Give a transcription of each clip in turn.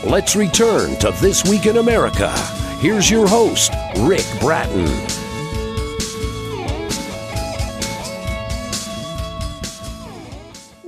Let's return to This Week in America. Here's your host, Rick Bratton.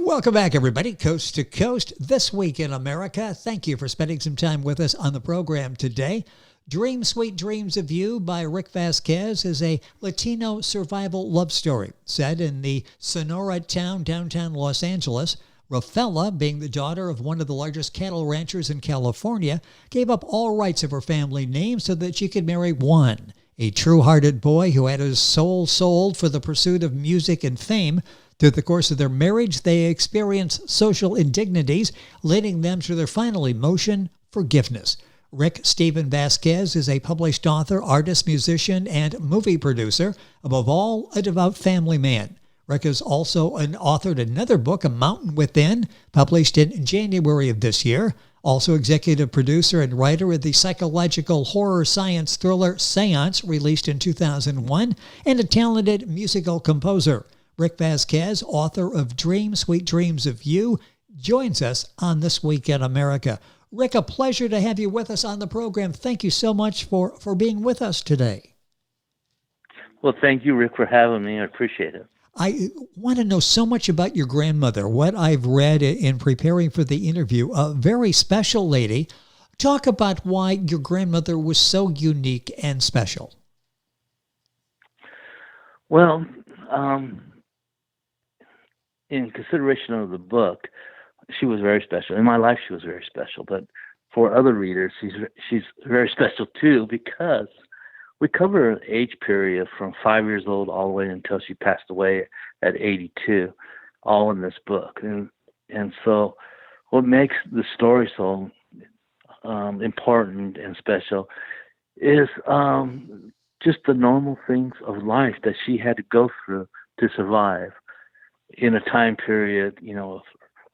Welcome back, everybody, coast to coast, This Week in America. Thank you for spending some time with us on the program today. Dream Sweet Dreams of You by Rick Vasquez is a Latino survival love story set in the Sonora town, downtown Los Angeles. Rafaela, being the daughter of one of the largest cattle ranchers in California, gave up all rights of her family name so that she could marry Juan, a true-hearted boy who had his soul sold for the pursuit of music and fame. Through the course of their marriage, they experienced social indignities, leading them to their final emotion, forgiveness. Rick Steven Vasquez is a published author, artist, musician, and movie producer. Above all, a devout family man. Rick has also authored another book, A Mountain Within, published in January of this year. Also executive producer and writer of the psychological horror science thriller Seance, released in 2001, and a talented musical composer. Rick Vasquez, author of Dream Sweet Dreams of You, joins us on This Week in America. Rick, a pleasure to have you with us on the program. Thank you so much for being with us today. Well, thank you, Rick, for having me. I appreciate it. I want to know so much about your grandmother. What I've read in preparing for the interview, a very special lady. Talk about why your grandmother was so unique and special. Well, in consideration of the book, she was very special. In my life, she was very special. But for other readers, she's very special too, because we cover an age period from 5 years old all the way until she passed away at 82, all in this book. And so what makes the story so important and special is just the normal things of life that she had to go through to survive in a time period, of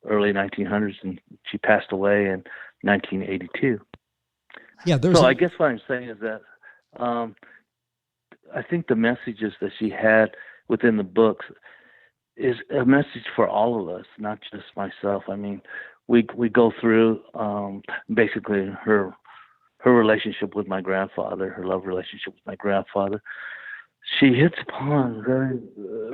early 1900s, and she passed away in 1982. Yeah, I guess what I'm saying is that I think the messages that she had within the books is a message for all of us, not just myself. I mean, we go through basically her relationship with my grandfather, her love relationship with my grandfather. She hits upon very,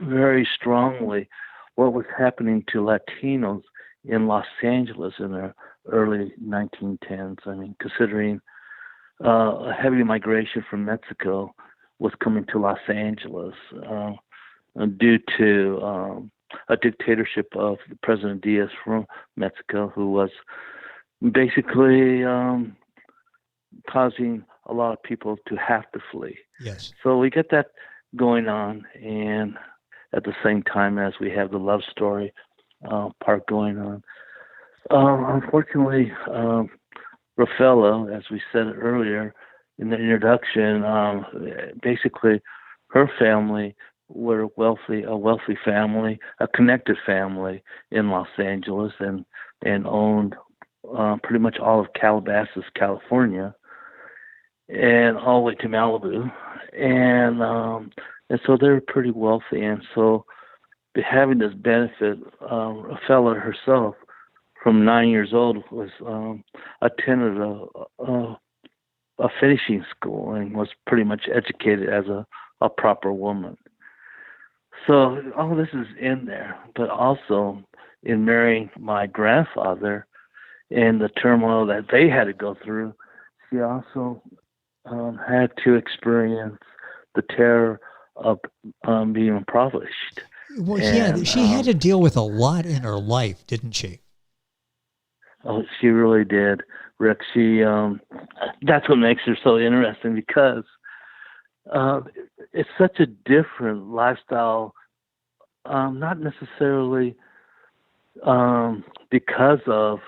very strongly what was happening to Latinos in Los Angeles in the early 1910s. I mean, considering a heavy migration from Mexico was coming to Los Angeles due to a dictatorship of President Diaz from Mexico, who was basically causing a lot of people to have to flee. Yes. So we get that going on, and at the same time as we have the love story part going on. Unfortunately, Rafaela, as we said earlier in the introduction, basically her family were a wealthy family, a connected family in Los Angeles, and owned pretty much all of Calabasas, California, and all the way to Malibu, and so they're pretty wealthy, and so having this benefit, Rafaela herself, from 9 years old, was attended a finishing school and was pretty much educated as a proper woman. So all this is in there, but also in marrying my grandfather and the turmoil that they had to go through, she also had to experience the terror of being impoverished. Well, yeah, she had to deal with a lot in her life, didn't she? Oh, she really did, Rick. She that's what makes her so interesting, because it's such a different lifestyle, not necessarily because of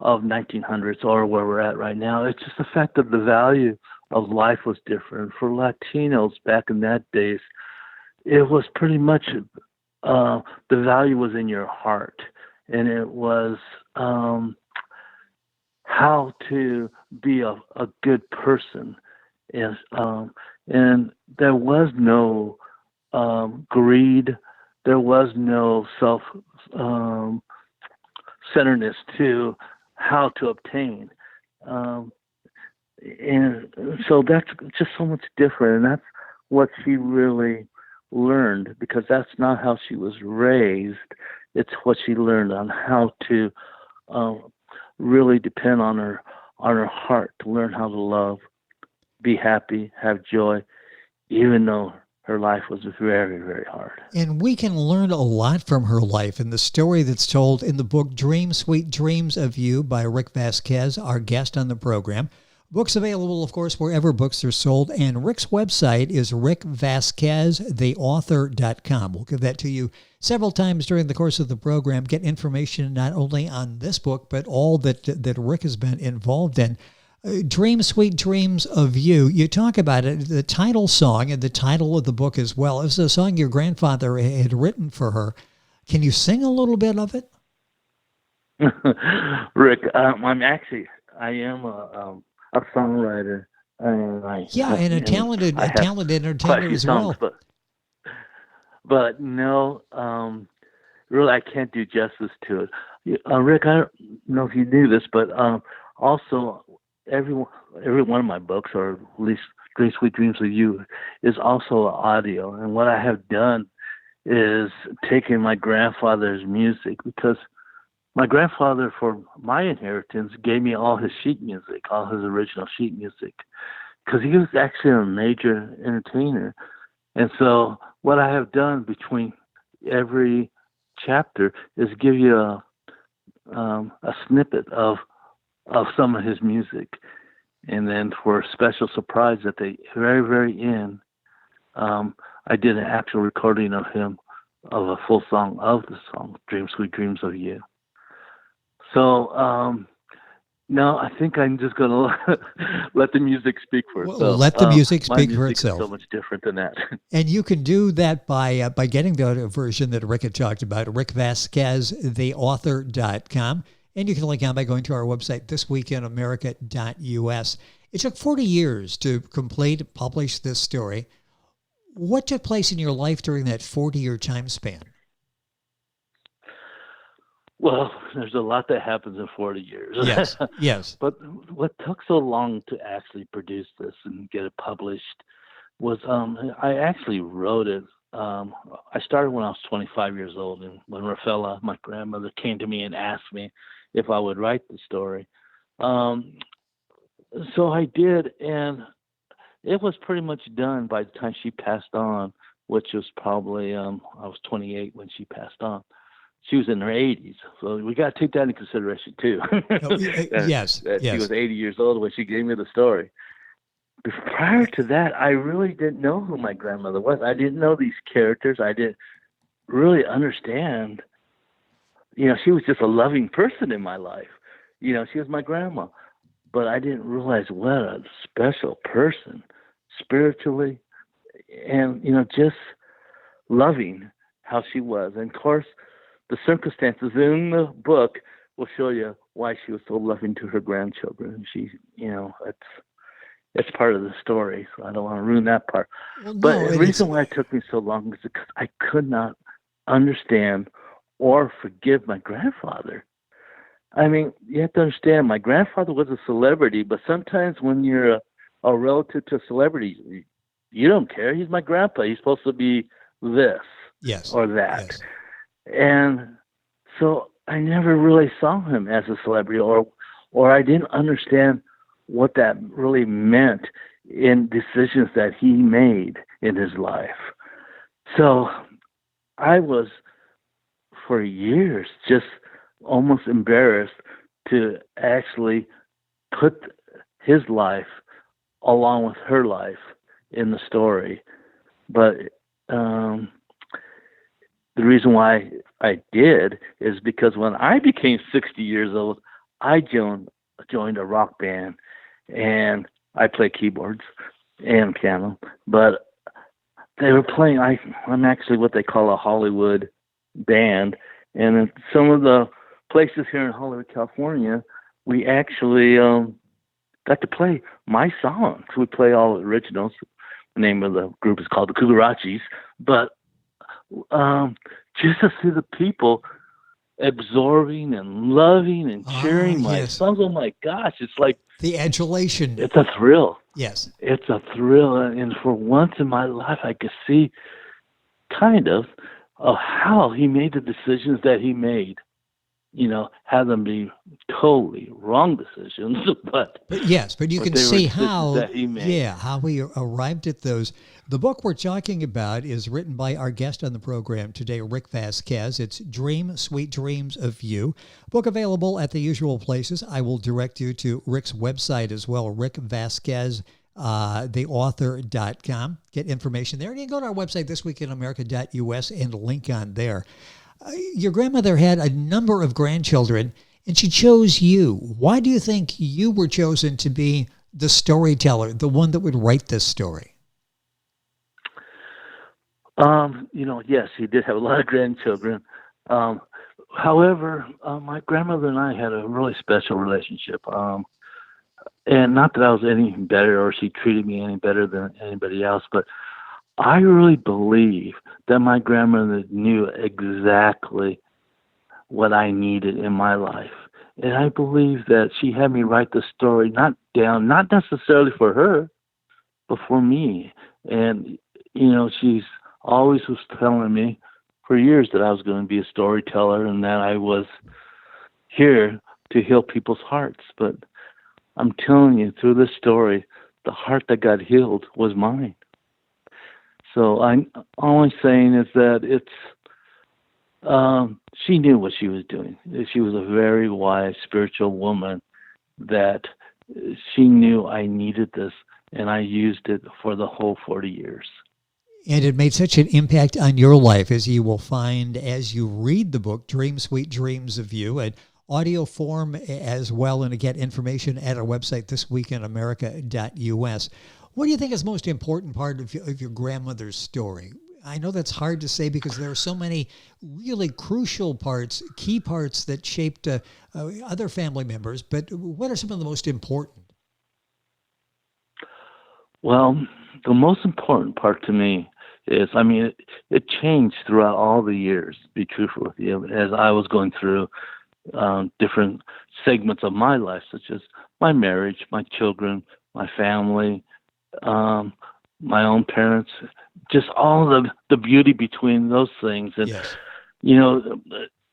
1900s or where we're at right now. It's just the fact that the value of life was different. For Latinos back in that days, it was pretty much the value was in your heart, and it was how to be a good person. And there was no greed, there was no self centeredness to how to obtain. Um, and so that's just so much different. And that's what she really learned, because that's not how she was raised. It's what she learned on how to um, really depend on her heart, to learn how to love, be happy, have joy, even though her life was very, very hard. And we can learn a lot from her life and the story that's told in the book Dream Sweet Dreams of You by Rick Vasquez, our guest on the program. Books available, of course, wherever books are sold. And Rick's website is rickvasqueztheauthor.com. We'll give that to you several times during the course of the program. Get information not only on this book, but all that Rick has been involved in. Dream Sweet Dreams of You. You talk about it, the title song and the title of the book as well. It was a song your grandfather had written for her. Can you sing a little bit of it? Rick, I am a songwriter. And a talented entertainer as well. But no, really, I can't do justice to it. Rick, I don't know if you knew this, but also every one of my books, or at least Dream Sweet Dreams of You, is also audio. And what I have done is taken my grandfather's music, because my grandfather, for my inheritance, gave me all his sheet music, all his original sheet music, because he was actually a major entertainer. And so what I have done between every chapter is give you a snippet of some of his music. And then for a special surprise at the very, very end, I did an actual recording of him, of a full song of the song, Dream Sweet Dreams of You. So, no, I think I'm just going to let the music speak for itself. Well, let the music speak for itself. itself. Is so much different than that. And you can do that by getting the version that Rick had talked about, rickvasqueztheauthor.com. And you can link on by going to our website, thisweekinamerica.us. It took 40 years to publish this story. What took place in your life during that 40-year time span? Well, there's a lot that happens in 40 years. Yes. But what took so long to actually produce this and get it published was I actually wrote it. I started when I was 25 years old, and when Rafaela, my grandmother, came to me and asked me if I would write the story. So I did, and it was pretty much done by the time she passed on, which was probably, I was 28 when she passed on. She was in her 80s, so we got to take that into consideration too. Yes. She was 80 years old when she gave me the story. Prior to that, I really didn't know who my grandmother was. I didn't know these characters. I didn't really understand. She was just a loving person in my life. She was my grandma. But I didn't realize what a special person, spiritually, and, just loving how she was. And, of course, the circumstances in the book will show you why she was so loving to her grandchildren. She, it's part of the story, so I don't want to ruin that part. Well, but the reason why it took me so long is because I could not understand or forgive my grandfather. I mean, you have to understand, my grandfather was a celebrity, but sometimes when you're a relative to a celebrity, you don't care. He's my grandpa. He's supposed to be this or that. Yes. And so I never really saw him as a celebrity, or I didn't understand what that really meant in decisions that he made in his life. So I was, for years, just almost embarrassed to actually put his life along with her life in the story. But the reason why I did is because when I became 60 years old, I joined a rock band, and I play keyboards and piano. But they were playing. I'm actually what they call a Hollywood band, and in some of the places here in Hollywood, California, we actually got to play my songs. We play all the originals. The name of the group is called the Cucarachis. But just to see the people absorbing and loving and cheering my yes. sons. Oh my gosh, it's like The adulation. it's a thrill. Yes. It's a thrill, and for once in my life, I could see kind of how he made the decisions that he made. Have them be totally wrong decisions, but yes, but you can they were see decisions how, that he made. how we arrived at those. The book we're talking about is written by our guest on the program today, Rick Vasquez. It's Dream, Sweet Dreams of You. Book available at the usual places. I will direct you to Rick's website as well, Rick Vasquez. theauthor.com. Get information there. And you can go to our website, thisweekinamerica.us, and link on there. Your grandmother had a number of grandchildren, and she chose you. Why do you think you were chosen to be the storyteller, the one that would write this story? Yes, he did have a lot of grandchildren. However, my grandmother and I had a really special relationship. And not that I was any better or she treated me any better than anybody else, but I really believe that my grandmother knew exactly what I needed in my life. And I believe that she had me write the story not necessarily for her, but for me. And, she's always was telling me for years that I was going to be a storyteller and that I was here to heal people's hearts. But I'm telling you, through this story, the heart that got healed was mine. So I'm only saying is that she knew what she was doing. She was a very wise spiritual woman that she knew I needed this, and I used it for the whole 40 years. And it made such an impact on your life, as you will find as you read the book, Dream, Sweet Dreams of You, and audio form as well. And again, information at our website, thisweekinamerica.us. What do you think is the most important part of your grandmother's story? I know that's hard to say because there are so many really crucial parts, key parts that shaped other family members, but what are some of the most important? Well, the most important part to me is, it changed throughout all the years, to be truthful with you, as I was going through different segments of my life, such as my marriage, my children, my family, my own parents, just all the beauty between those things. And, yes.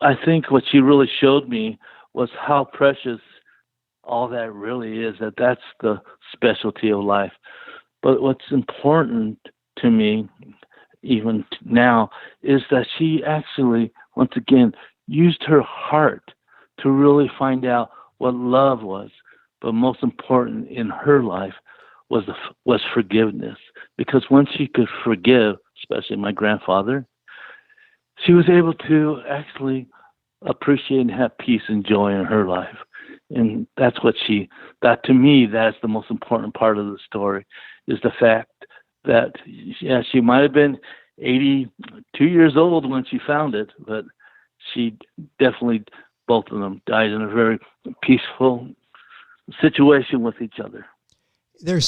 I think what she really showed me was how precious all that really is, that's the specialty of life. But what's important to me, even now, is that she actually, once again, used her heart to really find out what love was. But most important in her life was forgiveness. Because once she could forgive, especially my grandfather, she was able to actually appreciate and have peace and joy in her life. And that's to me, that's the most important part of the story, is the fact that, she might have been 82 years old when she found it, but she definitely, both of them died in a very peaceful situation with each other. There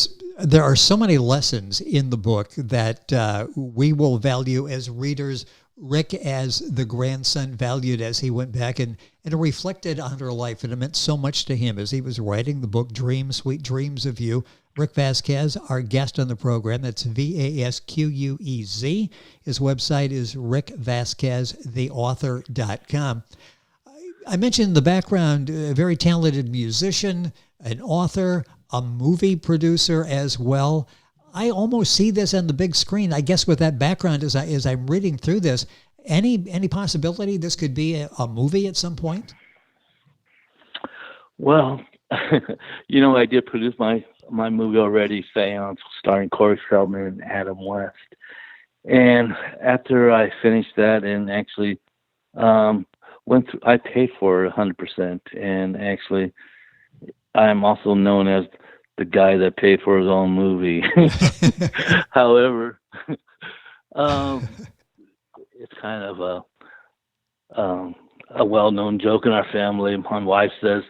are so many lessons in the book that we will value as readers. Rick, as the grandson, valued as he went back and reflected on her life, and it meant so much to him as he was writing the book, Dream, Sweet Dreams of You. Rick Vasquez, our guest on the program, that's VASQUEZ. His website is rickvasqueztheauthor.com. I mentioned in the background, a very talented musician, an author, a movie producer as well. I almost see this on the big screen. I guess with that background, as I'm reading through this, any possibility this could be a movie at some point? Well, I did produce my movie already, Seance, starring Corey Feldman and Adam West. And after I finished that and actually went through, I paid for it 100%. And actually, I'm also known as the guy that paid for his own movie. However, it's kind of a well-known joke in our family. My wife says,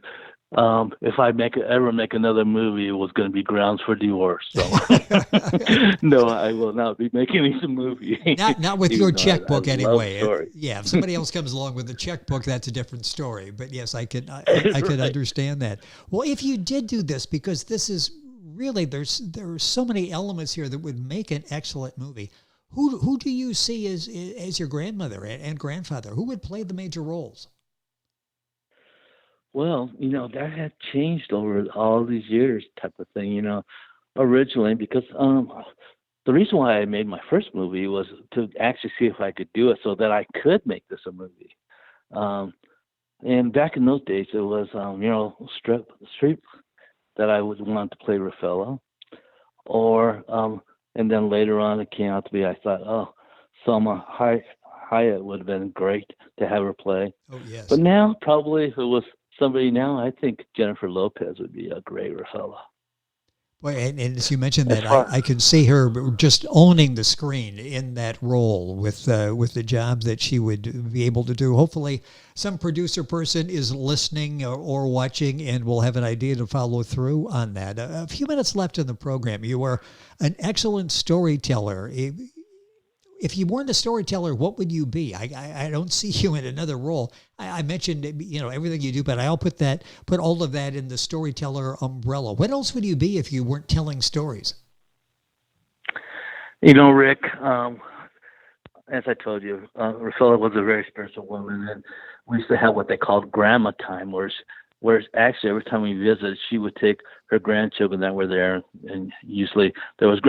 if I ever make another movie, it was going to be grounds for divorce. So, no, I will not be making any movie. Not with your checkbook I love anyway. stories. Yeah, if somebody else comes along with the checkbook, that's a different story. But yes, I could right. understand that. Well, if you did do this, because this is really there are so many elements here that would make an excellent movie. Who do you see as your grandmother and grandfather? Who would play the major roles? Well, that had changed over all these years, type of thing. Originally, because the reason why I made my first movie was to actually see if I could do it, so that I could make this a movie. And back in those days, it was Streep that I would want to play Raffaello, or and then later on it came out to be, I thought, Salma Hayek would have been great to have her play. Oh yes. But now, probably if it was somebody now, I think Jennifer Lopez would be a great Raffaello. Well, and as you mentioned that, I can see her just owning the screen in that role with the job that she would be able to do. Hopefully, some producer person is listening or watching and will have an idea to follow through on that. A few minutes left in the program. You are an excellent storyteller. If you weren't a storyteller, what would you be? I don't see you in another role. I mentioned everything you do, but I'll put all of that in the storyteller umbrella. What else would you be if you weren't telling stories? Rick, as I told you, Raffaella was a very spiritual woman, and we used to have what they called grandma time, where actually every time we visited, she would take her grandchildren that were there, and usually there was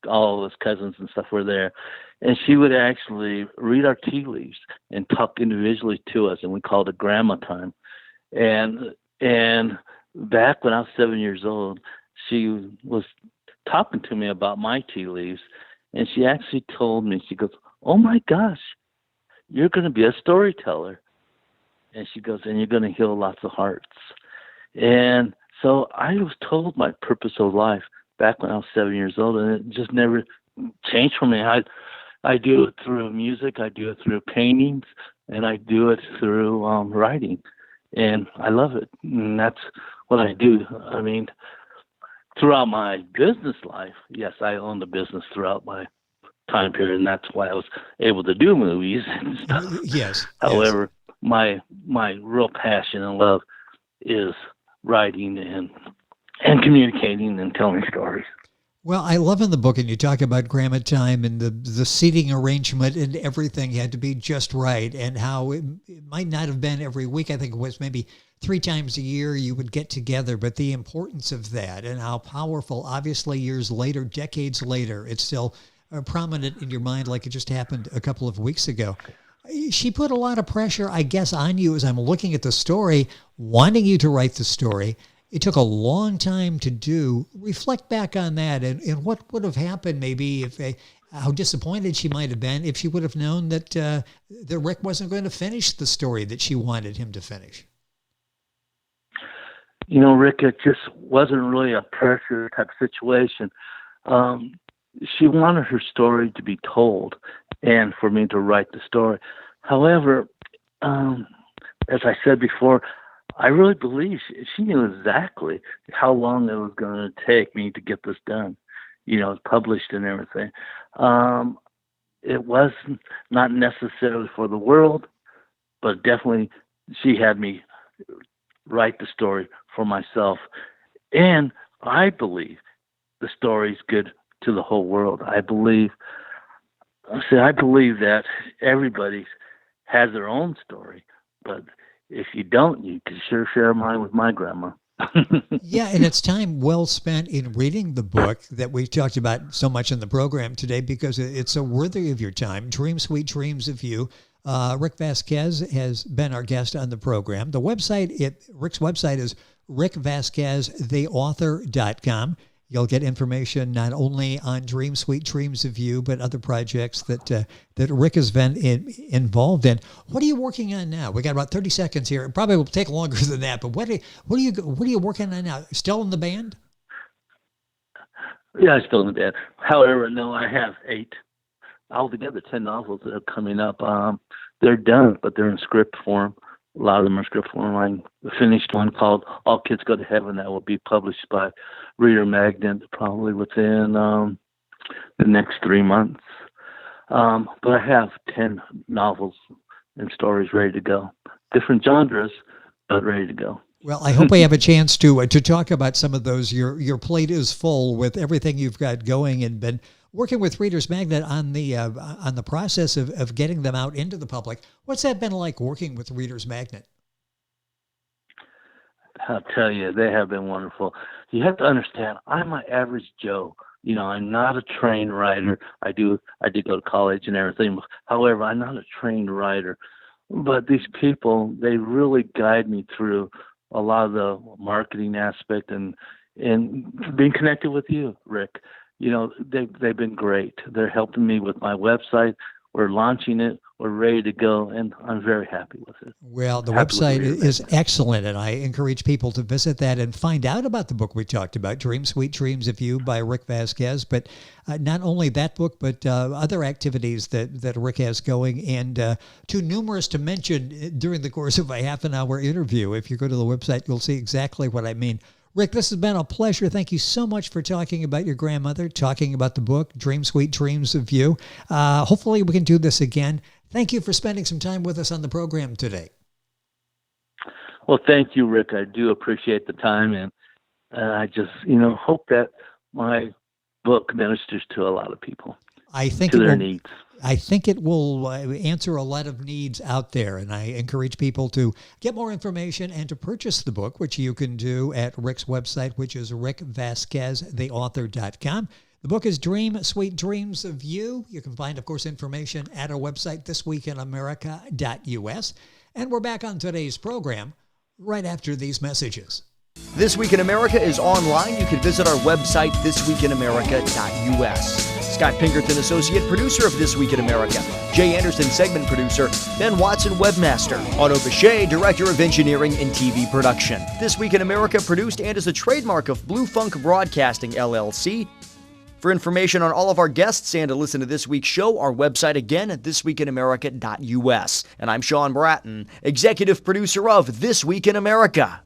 all of his cousins and stuff were there. And she would actually read our tea leaves and talk individually to us, and we called it grandma time. And back when I was 7 years old, she was talking to me about my tea leaves, and she actually told me, she goes, "Oh my gosh, you're going to be a storyteller." And she goes, "And you're going to heal lots of hearts." And so I was told my purpose of life back when I was 7 years old, and it just never changed for me. I do it through music, I do it through paintings, and I do it through writing, and I love it. And that's what I do. I mean, throughout my business life, yes, I owned a business throughout my time period, and that's why I was able to do movies and stuff. Yes. However, my real passion and love is writing and communicating and telling stories. Well, I love in the book, and you talk about grandma time and the seating arrangement and everything had to be just right, and how it might not have been every week. I think it was maybe 3 times a year you would get together, but the importance of that and how powerful, obviously years later, decades later, it's still prominent in your mind like it just happened a couple of weeks ago. She put a lot of pressure, I guess, on you as I'm looking at the story, wanting you to write the story. It took a long time to do. Reflect back on that and what would have happened maybe how disappointed she might have been if she would have known that Rick wasn't going to finish the story that she wanted him to finish. Rick, it just wasn't really a pressure type situation. She wanted her story to be told and for me to write the story. However, as I said before, I really believe she knew exactly how long it was going to take me to get this done, published and everything. It was not necessarily for the world, but definitely she had me write the story for myself. And I believe the story is good to the whole world. I believe that everybody has their own story, but if you don't, you can sure share mine with my grandma. Yeah, and it's time well spent in reading the book that we talked about so much in the program today, because it's so worthy of your time. Dream Sweet Dreams of You. Rick Vasquez has been our guest on the program. Rick's website is rickvasqueztheauthor.com. You'll get information not only on Dream Sweet Dreams of You, but other projects that Rick has been involved in. What are you working on now? We got about 30 seconds here. It probably will take longer than that, but what are you working on now? Still in the band? Yeah, I'm still in the band. However, no, I have 8 altogether, 10 novels that are coming up. They're done, but they're in script form. A lot of them are script form. I finished one called All Kids Go to Heaven that will be published by Reader Magnet probably within the next 3 months. But I have 10 novels and stories ready to go. Different genres, but ready to go. Well, I hope we have a chance to talk about some of those. Your plate is full with everything you've got going, and been working with Reader's Magnet on the process of getting them out into the public. What's that been like, working with Reader's Magnet? I'll tell you, they have been wonderful. You have to understand, I'm my average Joe. I'm not a trained writer. I did go to college and everything. However, I'm not a trained writer. But these people, they really guide me through a lot of the marketing aspect and being connected with you, Rick. They've been great. They're helping me with my website. We're launching it. We're ready to go, and I'm very happy with it. Well, the website is excellent, and I encourage people to visit that and find out about the book we talked about, Dream Sweet Dreams of You by Rick Vasquez. But not only that book, but other activities that Rick has going, and too numerous to mention during the course of a half-an-hour interview. If you go to the website, you'll see exactly what I mean. Rick, this has been a pleasure. Thank you so much for talking about your grandmother, talking about the book, Dream Sweet Dreams of You. Hopefully we can do this again. Thank you for spending some time with us on the program today. Well, thank you, Rick. I do appreciate the time, and I just, hope that my book ministers to a lot of people. I think to their needs. I think it will answer a lot of needs out there, and I encourage people to get more information and to purchase the book, which you can do at Rick's website, which is rickvasqueztheauthor.com. The book is Dream Sweet Dreams of You. You can find, of course, information at our website, thisweekinamerica.us. And we're back on today's program right after these messages. This Week in America is online. You can visit our website, thisweekinamerica.us. Scott Pinkerton, associate producer of This Week in America. Jay Anderson, segment producer. Ben Watson, webmaster. Otto Bechet, director of engineering and TV production. This Week in America produced and is a trademark of Blue Funk Broadcasting, LLC. For information on all of our guests and to listen to this week's show, our website again at thisweekinamerica.us. And I'm Sean Bratton, executive producer of This Week in America.